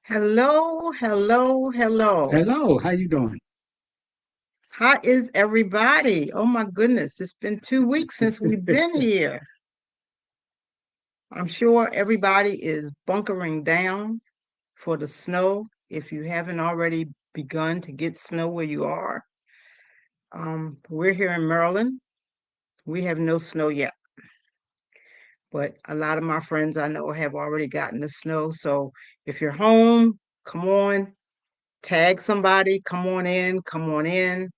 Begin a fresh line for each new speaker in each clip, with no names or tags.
Hello, hello, hello.
Hello, how you doing?
How is everybody? Oh my goodness, it's been 2 weeks since we've been here. I'm sure everybody is bunkering down for the snow. If you haven't already begun to get snow where you are, we're here in Maryland. We have no snow yet, but a lot of my friends I know have already gotten the snow. So if you're home, come on, tag somebody, come on in, come on in.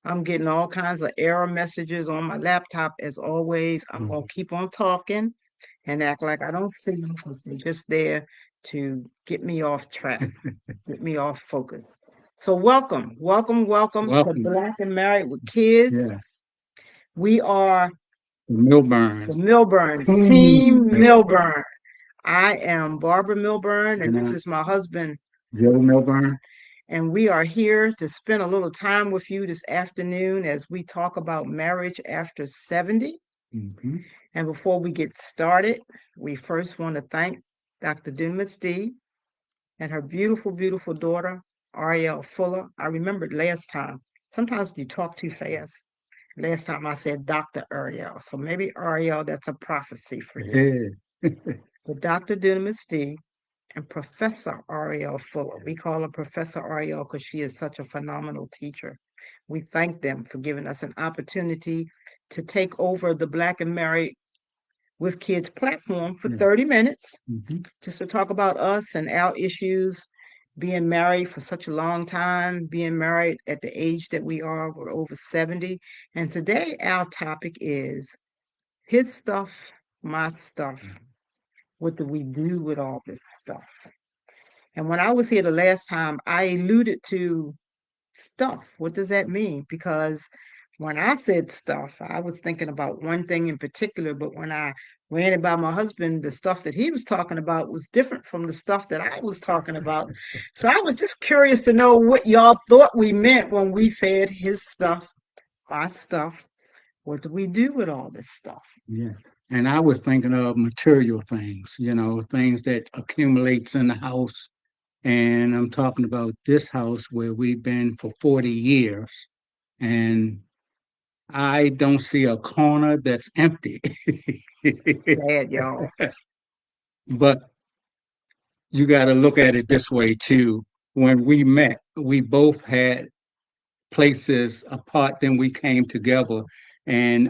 I'm getting all kinds of error messages on my laptop as always. I'm going
Mhm.
to keep on talking and act like I don't see them because they're just there to get me off track, get me off focus. So, welcome, welcome, welcome to
Welcome.
Black and Married with Kids.
Yeah,
We are
the
the
Milburns.
Milburns,
Team
Team
Milburn.
Milburn. I am Barbara Milburn, and
And
this is my husband.
Joe Milburn.
And we are here to spend a little time with you this afternoon as we talk about marriage after 70.
Hmm.
And before we get started, we first want to thank Dr. Dumas D and her beautiful, beautiful daughter, Ariel Fuller. I remembered last time. Sometimes you talk too fast. Last time I said Dr. Ariel. So maybe Ariel, that's a prophecy for you.
Yeah.
But Dr. Dumas D and Professor Ariel Fuller. We call her Professor Ariel because she is such a phenomenal teacher. We thank them for giving us an opportunity to take over the Black and Married with Kids platform for
Yeah.
30 minutes
Hmm.
just to talk about us and our issues, being married for such a long time, being married at the age that we are, we're over 70. And today our topic is his stuff, my stuff. What do we do with all this stuff? And when I was here the last time, I alluded to stuff. What does that mean? Because when I said stuff, I was thinking about one thing in particular, but when I ran it by my husband, the stuff that he was talking about was different from the stuff that I was talking about. So I was just curious to know what y'all thought we meant when we said his stuff, my stuff. What do we do with all this stuff?
Yeah. And I was thinking of material things, things that accumulates in the house. And I'm talking about this house where we've been for 40 years. And I don't see a corner that's empty.
Sad, y'all.
But you got to look at it this way too. When we met, we both had places apart, then we came together and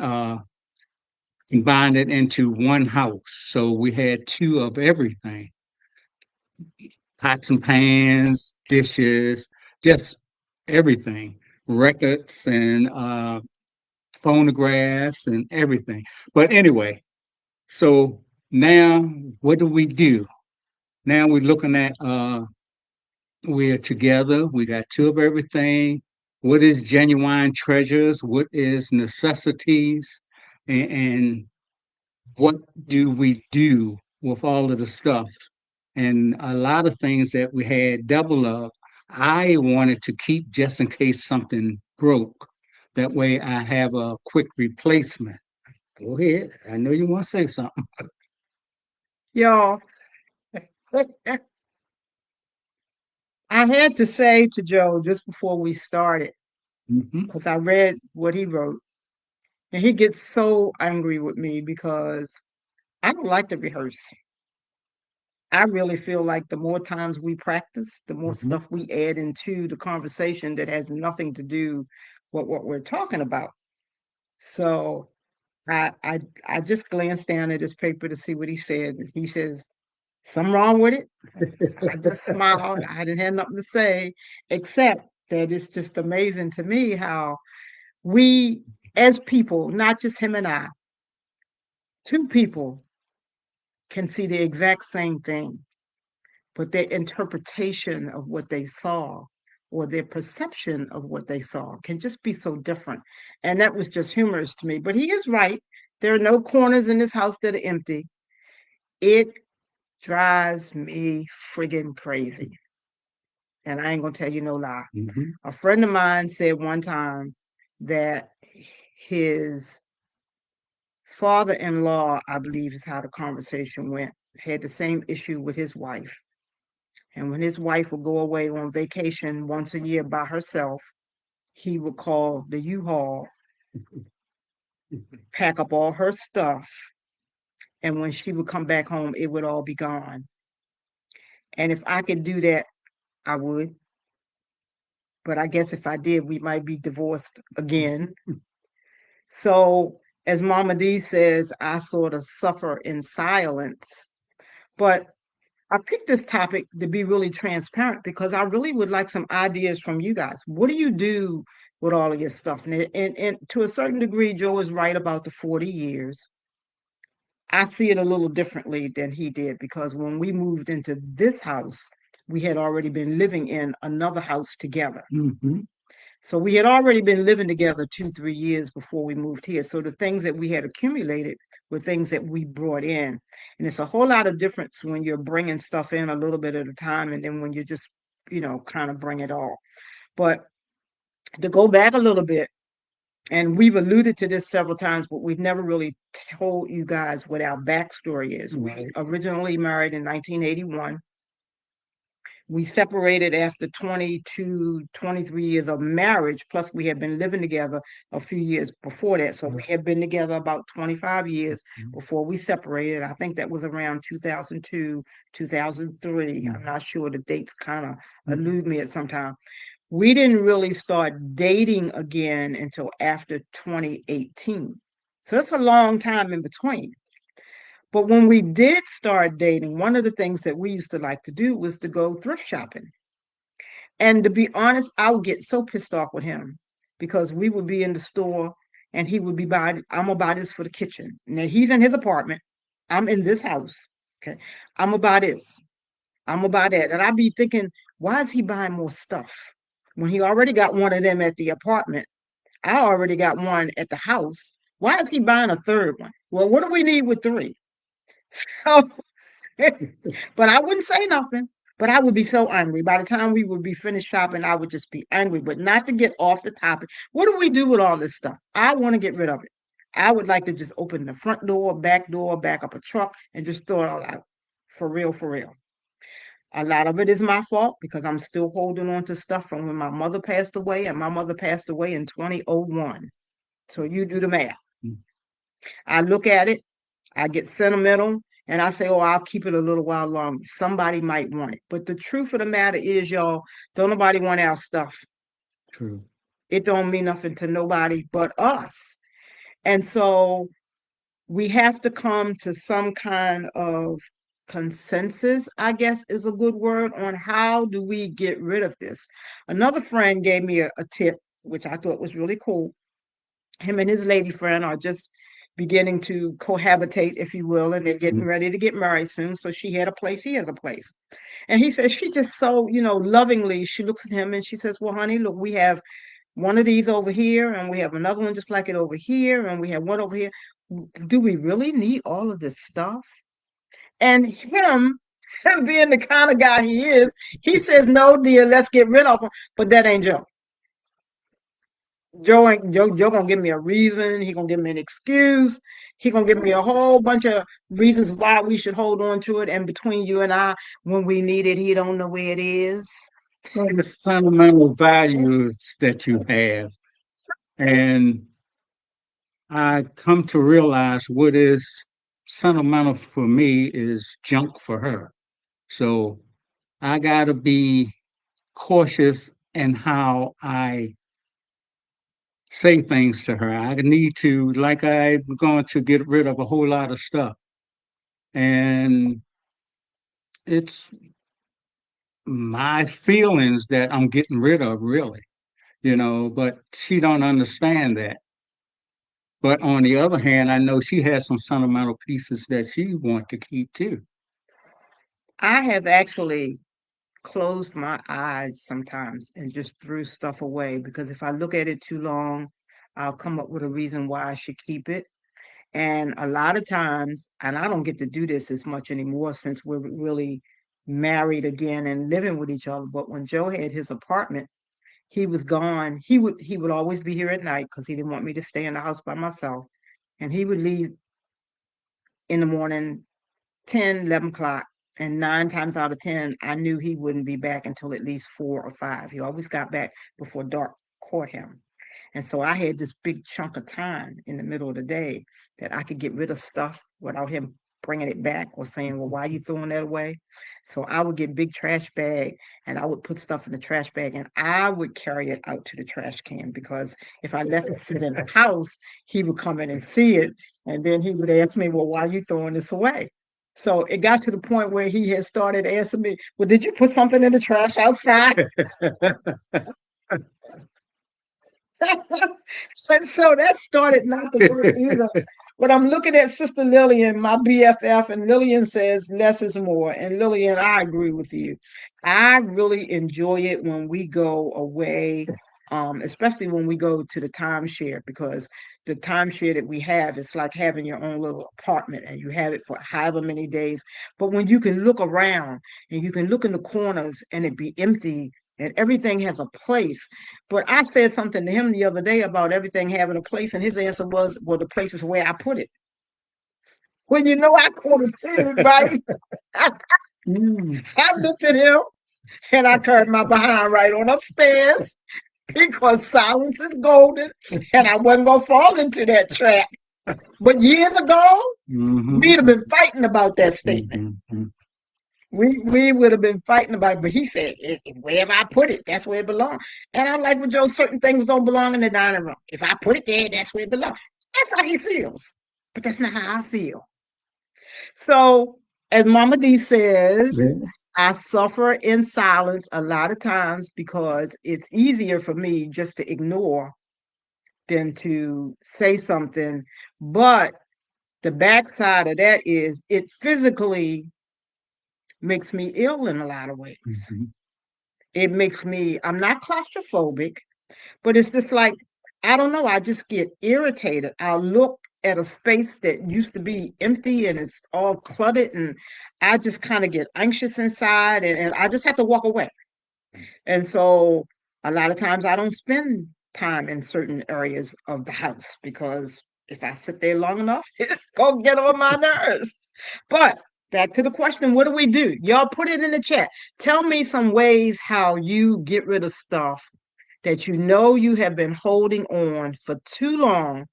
combined it into one house. So we had two of everything: pots and pans, dishes, just everything, records and phonographs and everything. But anyway, so now what do we do? Now we're looking at we're together. We got two of everything. What is genuine treasures? What is necessities? And what do we do with all of the stuff? And a lot of things that we had double of, I wanted to keep just in case something broke. That way I have a quick replacement. Go ahead. I know you want to say something.
Y'all, I had to say to Joe just before we started,
Hmm.
because I read what he wrote, and he gets so angry with me because I don't like to rehearse. I really feel like the more times we practice, the more
Hmm.
stuff we add into the conversation that has nothing to do with what we're talking about. So I I I just glanced down at his paper to see what he said. He says, something wrong with it? I just smiled. I didn't have nothing to say, except that it's just amazing to me how we, as people, not just him and I, two people can see the exact same thing, but their interpretation of what they saw or their perception of what they saw can just be so different. And that was just humorous to me. But he is right. There are no corners in this house that are empty. It drives me friggin' crazy. And I ain't gonna tell you no lie.
Hmm.
A friend of mine said one time that his father-in-law, I believe is how the conversation went, had the same issue with his wife. And when his wife would go away on vacation once a year by herself, he would call the U-Haul, pack up all her stuff, and when she would come back home, it would all be gone. And if I could do that, I would. But I guess if I did, we might be divorced again. So, as Mama D says, I sort of suffer in silence. But I picked this topic to be really transparent because I really would like some ideas from you guys. What do you do with all of your stuff? And to a certain degree, Joe is right about the 40 years. I see it a little differently than he did because when we moved into this house, we had already been living in another house together.
Mm-hmm.
So we had already been living together 2, 3 years before we moved here. So the things that we had accumulated were things that we brought in. And it's a whole lot of difference when you're bringing stuff in a little bit at a time and then when you just, kind of bring it all. But to go back a little bit, and we've alluded to this several times, but we've never really told you guys what our backstory is. We
Right.
originally married in 1981. We separated after 22, 23 years of marriage, plus we had been living together a few years before that. So we had been together about 25 years before we separated. I think that was around 2002, 2003. I'm not sure. The dates kind of elude me at some time. We didn't really start dating again until after 2018. So that's a long time in between. But when we did start dating, one of the things that we used to like to do was to go thrift shopping. And to be honest, I would get so pissed off with him because we would be in the store and he would be buying, I'm gonna buy this for the kitchen. Now he's in his apartment. I'm in this house. Okay. I'm gonna buy this. I'm gonna buy that. And I'd be thinking, why is he buying more stuff? When he already got one of them at the apartment, I already got one at the house. Why is he buying a third one? Well, what do we need with three? So but I wouldn't say nothing. But I would be so angry. By the time we would be finished shopping, I would just be angry. But not to get off the topic. What do we do with all this stuff? I want to get rid of it. I would like to just open the front door, back up a truck, and just throw it all out. For real, for real. A lot of it is my fault because I'm still holding on to stuff from when my mother passed away, and my mother passed away in 2001. So you do the math. I look at it, I get sentimental, and I say, oh, I'll keep it a little while longer. Somebody might want it. But the truth of the matter is, y'all, don't nobody want our stuff.
True.
It don't mean nothing to nobody but us. And so we have to come to some kind of consensus, I guess is a good word, on how do we get rid of this. Another friend gave me a tip, which I thought was really cool. Him and his lady friend are just beginning to cohabitate, if you will, and they're getting ready to get married soon. So she had a place, he has a place. And he says, she just so, lovingly, she looks at him and she says, well, honey, look, we have one of these over here, and we have another one just like it over here, and we have one over here. Do we really need all of this stuff? And him being the kind of guy he is, he says, no, dear, let's get rid of them. But that ain't Joe. Joe gonna give me a reason. He gonna give me an excuse. He gonna give me a whole bunch of reasons why we should hold on to it. And between you and I, when we need it, he don't know where it is.
Well, the sentimental values that you have. And I come to realize what is sentimental for me is junk for her. So I got to be cautious in how I say things to her. I need to, like I'm going to get rid of a whole lot of stuff. And it's my feelings that I'm getting rid of, really, but she don't understand that. But on the other hand, I know she has some sentimental pieces that she wants to keep too.
I have actually closed my eyes sometimes and just threw stuff away because if I look at it too long, I'll come up with a reason why I should keep it. And a lot of times, and I don't get to do this as much anymore since we're really married again and living with each other. But when Joe had his apartment, he was gone. He would always be here at night because he didn't want me to stay in the house by myself. And he would leave in the morning, 10, 11 o'clock. And 9 times out of 10, I knew he wouldn't be back until at least 4 or 5. He always got back before dark caught him. And so I had this big chunk of time in the middle of the day that I could get rid of stuff without him bringing it back or saying, well, why are you throwing that away? So I would get big trash bag and I would put stuff in the trash bag and I would carry it out to the trash can because if I left it sit in the house, he would come in and see it. And then he would ask me, well, why are you throwing this away? So it got to the point where he had started asking me, well, did you put something in the trash outside? And so that started not to work either. But I'm looking at Sister Lillian, my BFF, and Lillian says less is more. And Lillian, I agree with you. I really enjoy it when we go away, especially when we go to the timeshare, because the timeshare that we have is like having your own little apartment and you have it for however many days. But when you can look around and you can look in the corners and it be empty and everything has a place. But I said something to him the other day about everything having a place, and his answer was, well, the place is where I put it. Well, you know, I quoted it, right?
Mm.
I looked at him and I curved my behind right on upstairs because silence is golden and I wasn't going to fall into that trap. But years ago,
Mhm.
we'd have been fighting about that statement.
Mhm. Mhm.
We would have been fighting about it, but he said, wherever I put it, that's where it belongs. And I'm like, well, Joe, certain things don't belong in the dining room. If I put it there, that's where it belongs. That's how he feels. But that's not how I feel. So, as Mama D says,
Yeah.
I suffer in silence a lot of times because it's easier for me just to ignore than to say something. But the backside of that is it physically makes me ill in a lot of ways.
Mhm.
It makes me, I'm not claustrophobic, but it's just like, I don't know, I just get irritated. I'll look at a space that used to be empty and it's all cluttered, and I just kind of get anxious inside and I just have to walk away. And so a lot of times I don't spend time in certain areas of the house because if I sit there long enough, it's going to get on my nerves. But back to the question, what do we do? Y'all put it in the chat. Tell me some ways how you get rid of stuff that you know you have been holding on for too long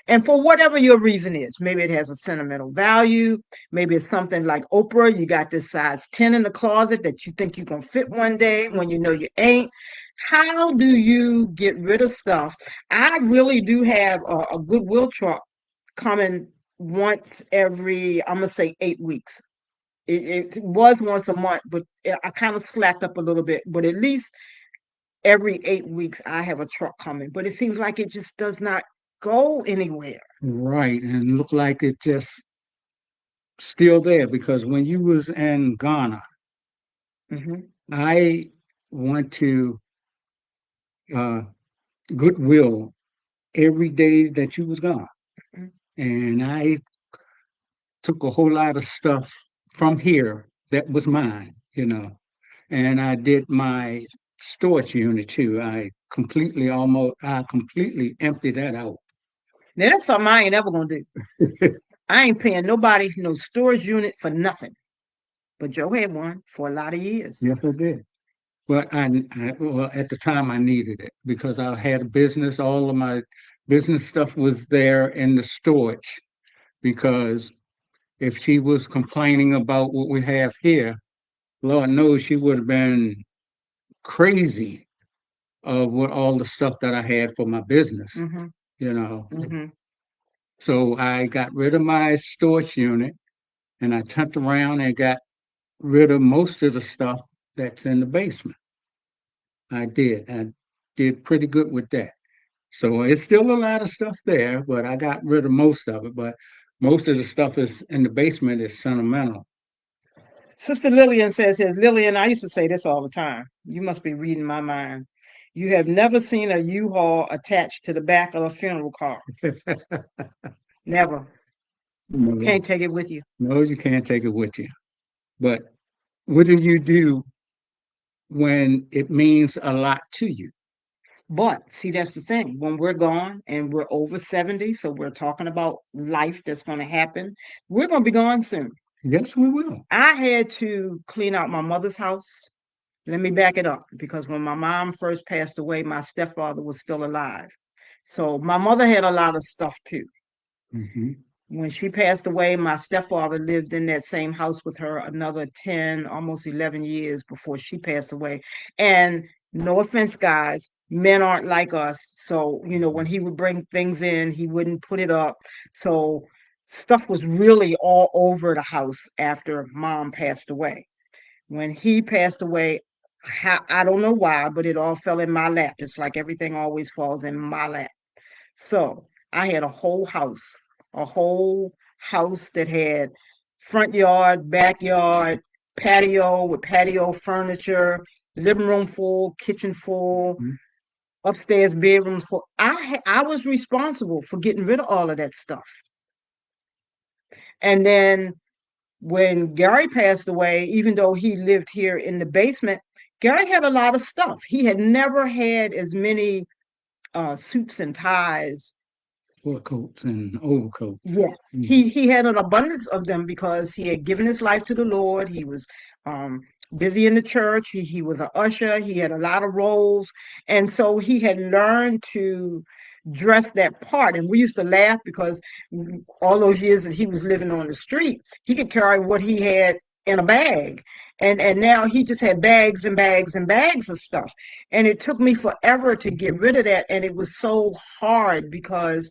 and for whatever your reason is. Maybe it has a sentimental value. Maybe it's something like Oprah. You got this size 10 in the closet that you think you're going to fit one day when you know you ain't. How do you get rid of stuff? I really do have a Goodwill truck coming once every, I'm going to say 8 weeks. It was once a month, but I kind of slacked up a little bit. But at least every 8 weeks, I have a truck coming. But it seems like it just does not go anywhere.
Right, and look like it just still there because when you was in Ghana,
Hmm.
I went to uh, Goodwill every day that you was gone, and I took a whole lot of stuff from here that was mine, and I did my storage unit too. I completely emptied that out.
Now that's something I ain't ever gonna do. I ain't paying nobody no storage unit for nothing. But Joe had one for a lot of years.
Yes, I did. But well, at the time I needed it because I had a business. All of my business stuff was there in the storage because if she was complaining about what we have here, Lord knows she would have been crazy with all the stuff that I had for my business,
Hmm.
you know.
Hmm.
So I got rid of my storage unit and I turned around and got rid of most of the stuff that's in the basement. I did. I did pretty good with that. So it's still a lot of stuff there, but I got rid of most of it. But most of the stuff is in the basement is sentimental.
Sister Lillian says here, Lillian, I used to say this all the time. You must be reading my mind. You have never seen a U-Haul attached to the back of a funeral car. Never. You
No,
can't take it with you.
no, you can't take it with you. But what do you do when it means a lot to you?
But see, that's the thing. When we're gone and we're over 70, so we're talking about life that's going to happen, we're going to be gone soon.
Yes, we will.
I had to clean out my mother's house. Let me back it up because when my mom first passed away, my stepfather was still alive. So my mother had a lot of stuff too.
Hmm.
When she passed away, my stepfather lived in that same house with her another 10, almost 11 years before she passed away. And no offense, guys, men aren't like us. So, when he would bring things in, he wouldn't put it up. So, stuff was really all over the house after mom passed away. When he passed away, I don't know why, but it all fell in my lap. It's like everything always falls in my lap. So I had a whole house that had front yard, backyard, patio with patio furniture, living room full, kitchen full, upstairs bedrooms full. I was responsible for getting rid of all of that stuff. And then when Gary passed away, even though he lived here in the basement, Gary had a lot of stuff. He had never had as many suits and ties.
Fur coats and overcoats.
Yeah,
Hmm.
he had an abundance of them because he had given his life to the Lord. He was um, busy in the church. He was an usher. He had a lot of roles, and so he had learned to dress that part. And we used to laugh because all those years that he was living on the street, he could carry what he had in a bag, and now he just had bags and bags and bags of stuff. And it took me forever to get rid of that, and it was so hard because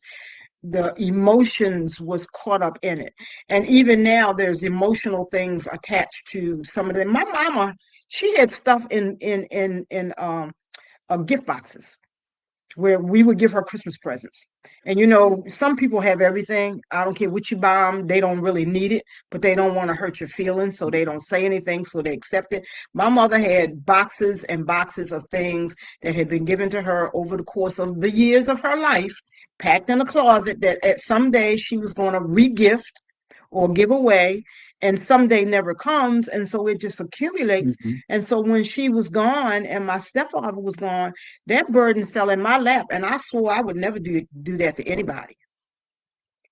the emotions was caught up in it. And even now there's emotional things attached to some of them. My mama, she had stuff in gift boxes where we would give her Christmas presents. And some people have everything. I don't care what you buy them, they don't really need it, but they don't want to hurt your feelings, so they don't say anything, so they accept it. My mother had boxes and boxes of things that had been given to her over the course of the years of her life, packed in a closet that at some day she was going to regift or give away, and someday never comes, and so it just accumulates.
Hmm.
And so when she was gone and my stepfather was gone, that burden fell in my lap, and I swore I would never do that to anybody.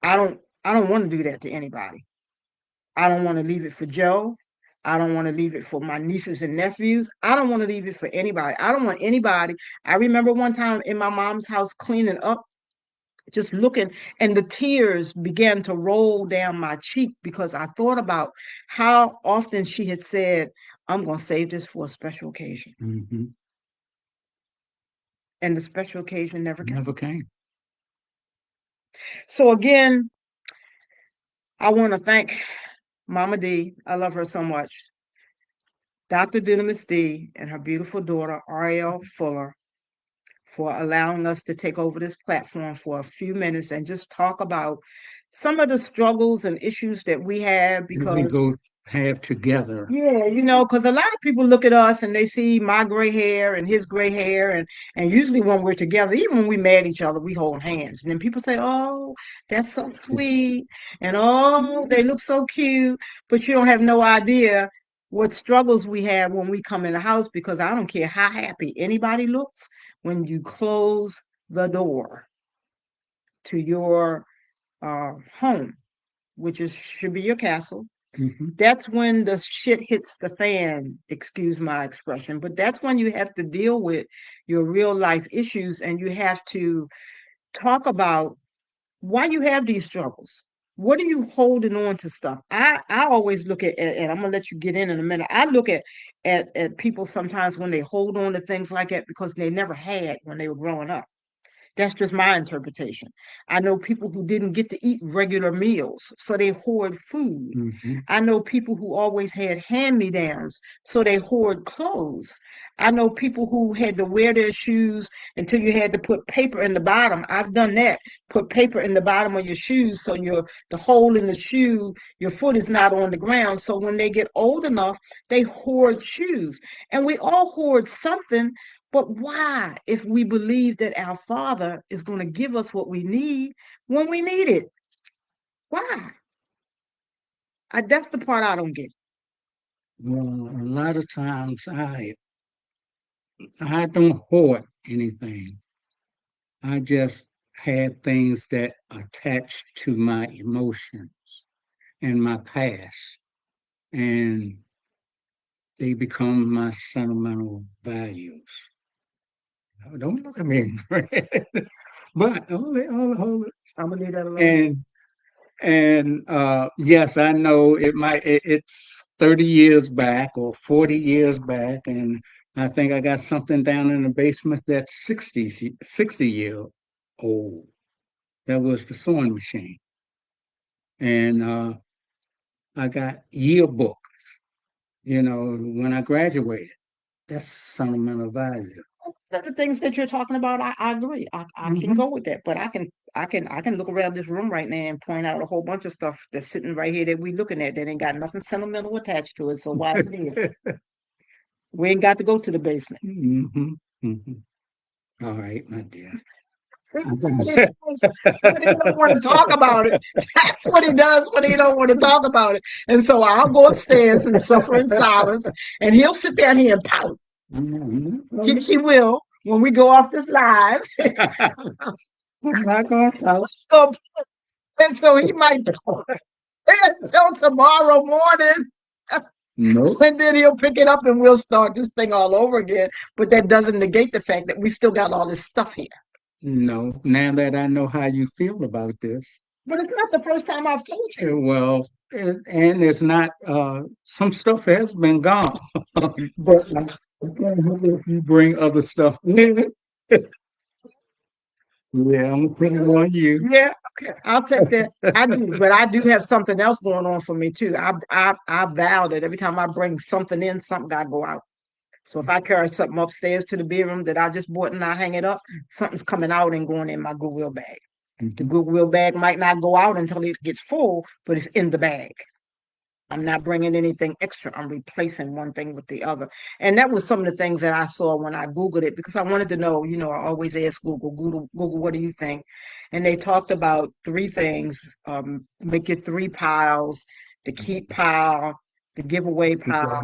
I don't want to do that to anybody. I don't want to leave it for Joe. I don't want to leave it for my nieces and nephews. I don't want to leave it for anybody. I don't want anybody. I remember one time in my mom's house cleaning up, just looking, and the tears began to roll down my cheek because I thought about how often she had said, I'm going to save this for a special occasion.
Hmm.
And the special occasion never
Never
came.
came.
So again, I want to thank Mama D. I love her so much. Dr. Dunamis D. and her beautiful daughter, Ariel Fuller, for allowing us to take over this platform for a few minutes and just talk about some of the struggles and issues that we have
And we
because
go have together.
yeah, because a lot of people look at us and they see my gray hair and his gray hair, and usually when we're together, even when we mad at each other, we hold hands. And then people say, "Oh, that's so sweet," and "Oh, they look so cute," but you don't have no idea what struggles we have when we come in the house because I don't care how happy anybody looks when you close the door to your home, which is should be your castle.
Hmm.
That's when the shit hits the fan, excuse my expression, but that's when you have to deal with your real life issues and you have to talk about why you have these struggles. What are you holding on to stuff? I always look at, and I'm gonna let you get in a minute. I look at people sometimes when they hold on to things like that because they never had when they were growing up. That's just my interpretation. I know people who didn't get to eat regular meals, so they hoard food.
Hmm.
I know people who always had hand-me-downs, so they hoard clothes. I know people who had to wear their shoes until you had to put paper in the bottom. I've done that. Put paper in the bottom of your shoes so the hole in the shoe, your foot is not on the ground. So when they get old enough, they hoard shoes. And we all hoard something, but why, if we believe that our Father is going to give us what we need when we need it? Why? That's the part I don't get.
Well, a lot of times I don't hoard anything. I just had things that attached to my emotions and my past. and they become my sentimental values. Oh, don't look at me. But hold it.
I'm gonna leave that alone.
And yes, I know it's 30 years back or 40 years back, and I think I got something down in the basement that's 60 year old. That was the sewing machine. And I got yearbook, when I graduated. That's sentimental value.
The things that you're talking about, I agree. I can
Hmm.
go with that, but I can look around this room right now and point out a whole bunch of stuff that's sitting right here that we looking at that ain't got nothing sentimental attached to it. So why is it here? We ain't got to go to the basement.
Hmm. Hmm. All right, my dear.
That's what he does when he don't want to talk about it. That's what he does when he don't want to talk about it. And so I'll go upstairs and suffer in silence, and he'll sit down here and pout. He will when we go off this live.
I'm not gonna tell.
So, and so he might until tomorrow morning.
Nope.
And then he'll pick it up and we'll start this thing all over again. But that doesn't negate the fact that we still got all this stuff here.
No. Now that I know how you feel about this,
But it's not the first time I've told you.
well, and it's not. Some stuff has been gone, but I can't help it if you bring other stuff in. Yeah, I'm gonna put it on you.
Yeah, okay, I'll take that. I do, but I do have something else going on for me too. I vow that every time I bring something in, something got to go out. So if I carry something upstairs to the bedroom that I just bought and I hang it up, something's coming out and going in my Goodwill bag. The
Mhm.
Goodwill bag might not go out until it gets full, but it's in the bag. I'm not bringing anything extra. I'm replacing one thing with the other. And that was some of the things that I saw when I Googled it because I wanted to know, I always ask Google, what do you think? And they talked about three things. Make your three piles, the keep pile, the giveaway pile,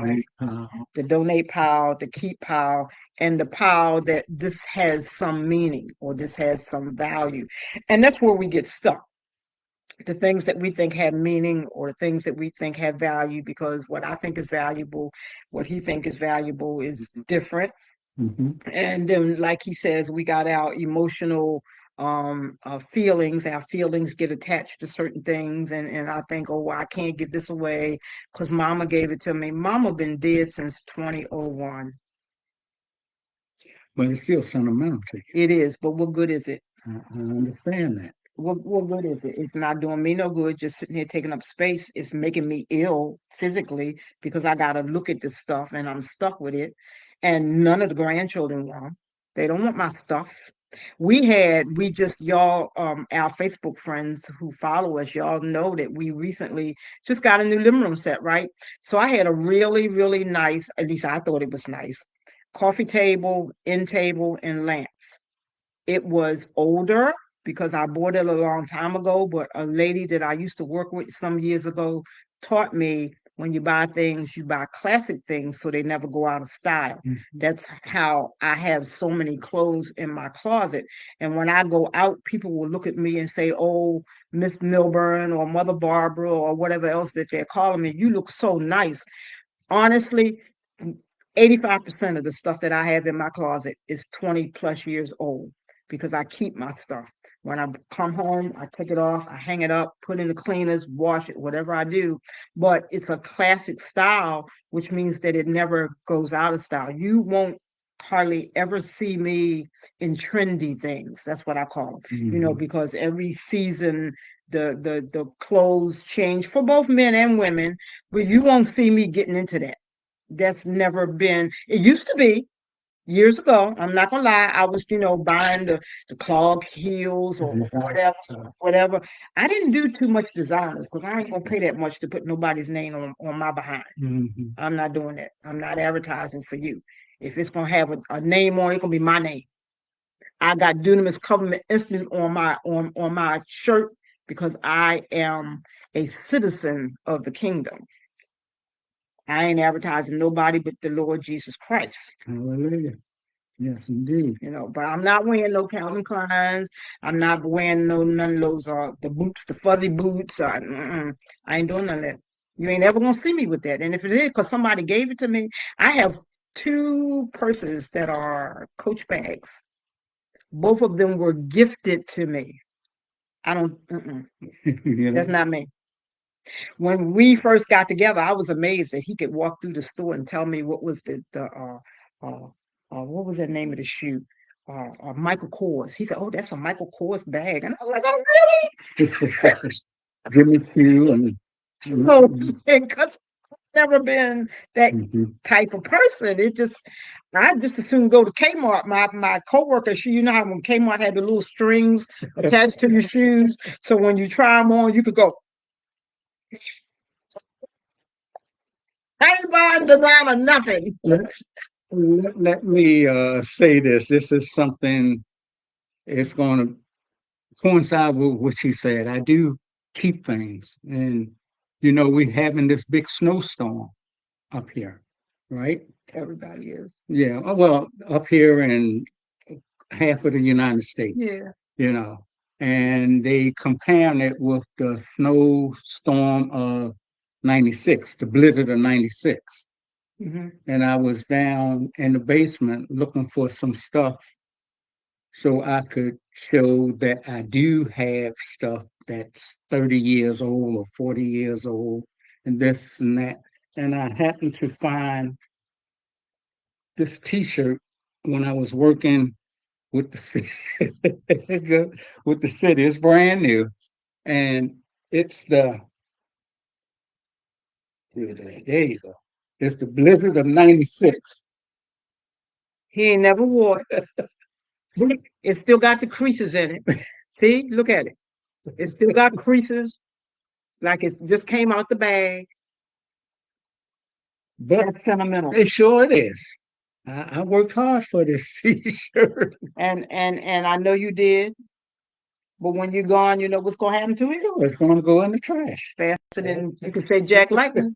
the donate pile, the keep pile, and the pile that this has some meaning or this has some value. And that's where we get stuck, the things that we think have meaning or things that we think have value, because what I think is valuable, what he think is valuable is different.
Mhm.
And then, like he says, we got our emotional feelings. Our feelings get attached to certain things, and I think, oh, well, I can't give this away because Mama gave it to me. Mama been dead since 2001.
But it's still sentimental to you.
It is, but what good is it?
I understand that.
What good is it? It's not doing me no good just sitting here taking up space. It's making me ill physically because I got to look at this stuff and I'm stuck with it. And none of the grandchildren want 'em. They don't want my stuff. We just, y'all, our Facebook friends who follow us, y'all know that we recently just got a new living room set, right? So I had a really, really nice, at least I thought it was nice, coffee table, end table, and lamps. It was older because I bought it a long time ago, but a lady that I used to work with some years ago taught me when you buy things, you buy classic things so they never go out of style.
Mhm.
That's how I have so many clothes in my closet. And when I go out, people will look at me and say, "Oh, Miss Milburn or Mother Barbara or whatever else that they're calling me, you look so nice." Honestly, 85% of the stuff that I have in my closet is 20 plus years old because I keep my stuff. When I come home, I take it off, I hang it up, put in the cleaners, wash it, whatever I do. But it's a classic style, which means that it never goes out of style. You won't hardly ever see me in trendy things. That's what I call them,
Mhm.
because every season the clothes change for both men and women, but you won't see me getting into that. That's never been. It used to be years ago. I'm not gonna lie. I was, buying the clog heels or whatever, whatever. I didn't do too much design because I ain't gonna pay that much to put nobody's name on my behind.
Mhm.
I'm not doing that. I'm not advertising for you. If it's gonna have a name on it, it's gonna be my name. I got Dunamis Government Institute on my shirt because I am a citizen of the kingdom. I ain't advertising nobody but the Lord Jesus Christ.
Hallelujah. Yes, indeed.
But I'm not wearing no Calvin Kleins. I'm not wearing none of those the boots, the fuzzy boots. I ain't doing none of that. You ain't ever gonna see me with that. And if it is because somebody gave it to me, I have two purses that are Coach bags. Both of them were gifted to me. I don't,
You
that's
know,
not me. When we first got together, I was amazed that he could walk through the store and tell me what was uh, what was the name of the shoe? Michael Kors. He said, "Oh, that's a Michael Kors bag," and I was like, "Oh,
Jimmy Choo and
really?" So, because I've never been that
mhm.
type of person. I just as soon go to Kmart. My coworker, you know how when Kmart had the little strings attached to your shoes, so when you try them on, you could go. I ain't buying designer nothing.
Let me say this. This is something, it's going to coincide with what she said. I do keep things. And, we're having this big snowstorm up here, right?
Everybody is.
Yeah. Well, up here in half of the United States,
Yeah.
you know, and they comparing it with the snowstorm of 96, the blizzard of 96.
Hmm.
And I was down in the basement looking for some stuff so I could show that I do have stuff that's 30 years old or 40 years old and this and that. And I happened to find this t-shirt when I was working with the city. With the city. It's brand new. And it's there you go. It's the blizzard of 96.
He ain't never wore it. See, it still got the creases in it. See, look at it. It still got creases, like it just came out the bag.
But
That's sentimental.
it sure it is. I worked hard for this t-shirt.
And I know you did, but when you're gone, you know what's gonna happen to it?
It's going to go in the trash.
Faster than you can say Jack Lightning.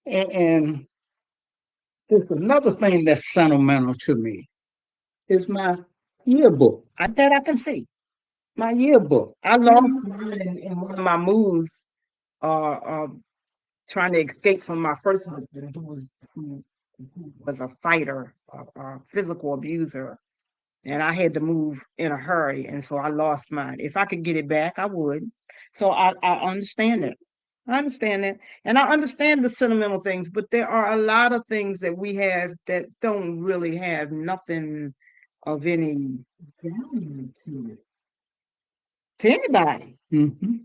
And there's another thing that's sentimental to me is my yearbook.
That I can see.
My yearbook.
I lost mine in one of my moves, uh, uh, trying to escape from my first husband, who was a fighter, a physical abuser, and I had to move in a hurry, and so I lost mine. If I could get it back, I would. So I understand it. I understand that, and I understand the sentimental things, but there are a lot of things that we have that don't really have nothing of any value to anybody.
Mm-hmm.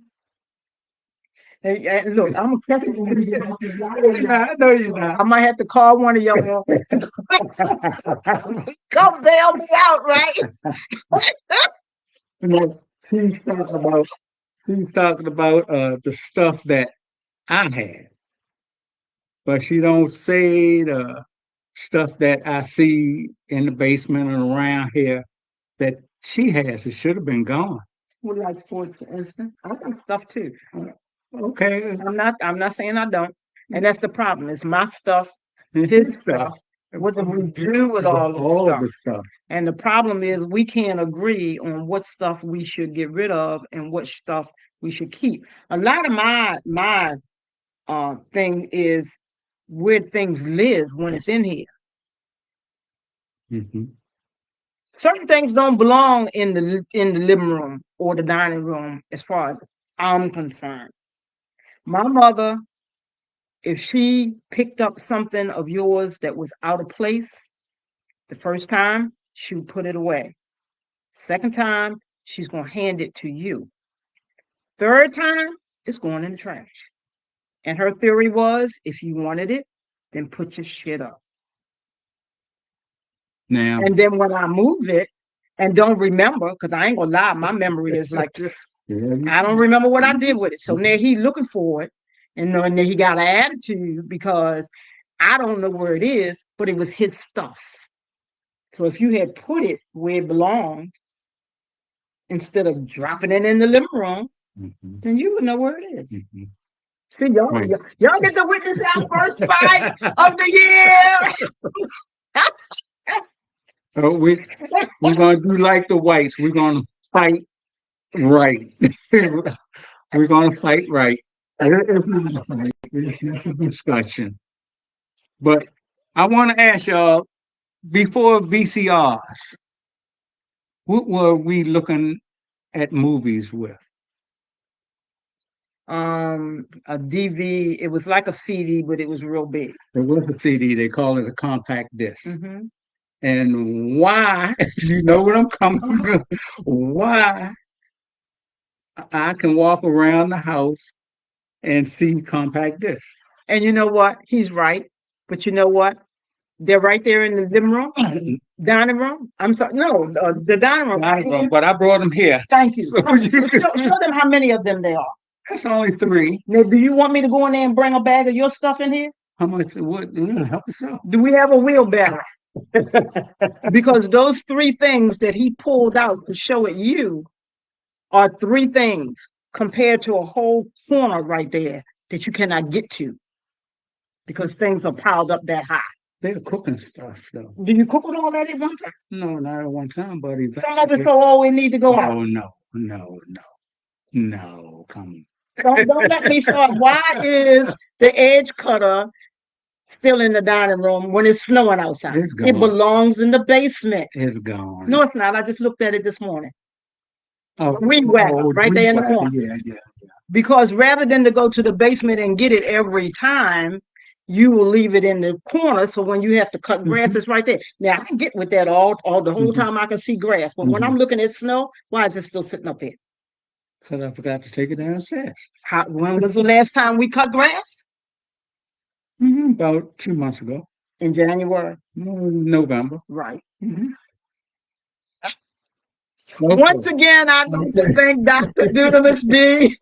Hey, look, I'm gonna catch you when we get off this line.
I know you're not.
I might have to call one of y'all. Come bail me out, right?
You know, she's talking about the stuff that I had, but she don't say the stuff that I see in the basement and around here that she has. It should have been gone.
Well, like for instance, I got stuff too.
Okay.
I'm not saying I don't. And that's the problem. It's my stuff, his
His stuff.
stuff. What do we do with all this
All
stuff?
the stuff.
And the problem is we can't agree on what stuff we should get rid of and what stuff we should keep. A lot of my thing is where things live when it's in here.
Hmm.
Certain things don't belong in the living room or the dining room as far as I'm concerned. My mother, if she picked up something of yours that was out of place the first time, she would put it away. Second time, she's going to hand it to you. Third time, it's going in the trash. And her theory was if you wanted it, then put your shit up.
Now,
And then when I move it and don't remember, because I ain't gonna lie, my memory is like,
yeah,
I don't remember what I did with it. So now he's looking for it. And then he got an attitude because I don't know where it is, but it was his stuff. So if you had put it where it belonged instead of dropping it in the living room,
mhm,
then you would know where it is.
mhm.
See, y'all,
Right.
y'all get to witness our first fight of the year.
Oh, we're gonna do like the whites. We're gonna fight right. We're gonna fight right. It's a discussion. But I want to ask y'all, before VCRs, what were we looking at movies with?
A DV. It was like a CD, but it was real big.
There was a CD, they call it a compact disc.
Mm-hmm.
And why, you know what I'm coming from, why I can walk around the house and see compact discs.
And you know what? He's right. But you know what? They're right there in the living room, dining room. I'm sorry, no, the dining room.
But I brought them here.
Thank you.
So you can,
Show them how many of them there are.
that's only 3.
Now, do you want me to go in there and bring a bag of your stuff in here?
How much? What? Help us out.
Do we have a wheelbarrow? Because those 3 things that he pulled out to show it you are 3 things compared to a whole corner right there that you cannot get to because things are piled up that high.
They're cooking stuff, though.
Do you cook it already at one time?
No, not at one time, but eventually.
Some of it's so old we need to go out.
No, come
Don't let me start. Why is the edge cutter still in the dining room when it's snowing outside? It belongs in the basement.
It's gone.
No, it's not. I just looked at it this morning. Weed whacker, right there in the corner.
Yeah.
Because rather than to go to the basement and get it every time, you will leave it in the corner. So when you have to cut grass, it's right there. Now I can get with that all the whole time I can see grass. But when I'm looking at snow, why is it still sitting up there?
Because I forgot to take it downstairs.
When was the last time we cut grass?
About 2 months ago.
In January.
November.
Right.
Okay.
Once again, I'd like to thank Dr. Dunamis D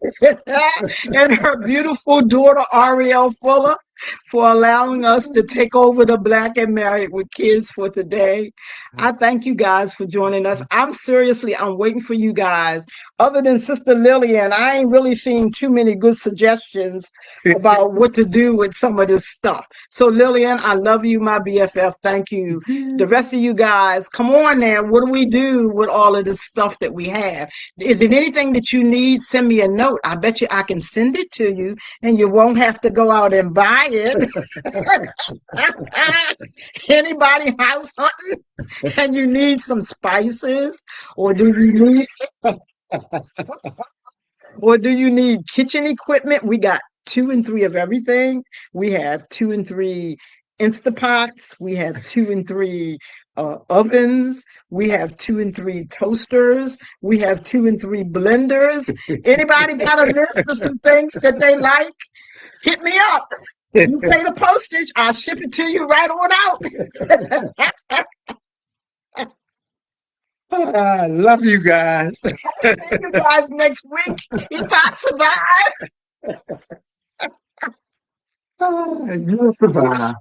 and her beautiful daughter, Ariel Fuller, for allowing us to take over the Black and Married with Kids for today. I thank you guys for joining us. I'm waiting for you guys. Other than Sister Lillian, I ain't really seen too many good suggestions about what to do with some of this stuff. So Lillian, I love you, my BFF. Thank you. The rest of you guys, come on now. What do we do with all of this stuff that we have? Is it anything that you need? Send me a note. I bet you I can send it to you and you won't have to go out and buy it. Anybody house hunting and you need some spices, or do you need kitchen equipment? We got 2 and 3 of everything. We have 2 and 3 Instapots. We have 2 and 3 ovens. We have 2 and 3 toasters. We have 2 and 3 blenders. Anybody got a list of some things that they like? Hit me up. You pay the postage. I'll ship it to you right on out.
I love you guys.
See you guys next week if I survive.
You'll survive.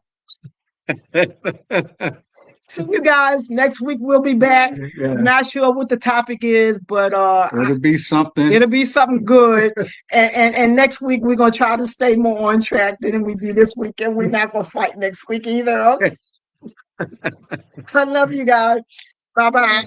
See you guys next week. We'll be back.
Yeah.
I'm not sure what the topic is, but
It'll be something.
It'll be something good. And next week we're gonna try to stay more on track than we do this week, and we're not gonna fight next week either. Okay. I love you guys. Bye bye.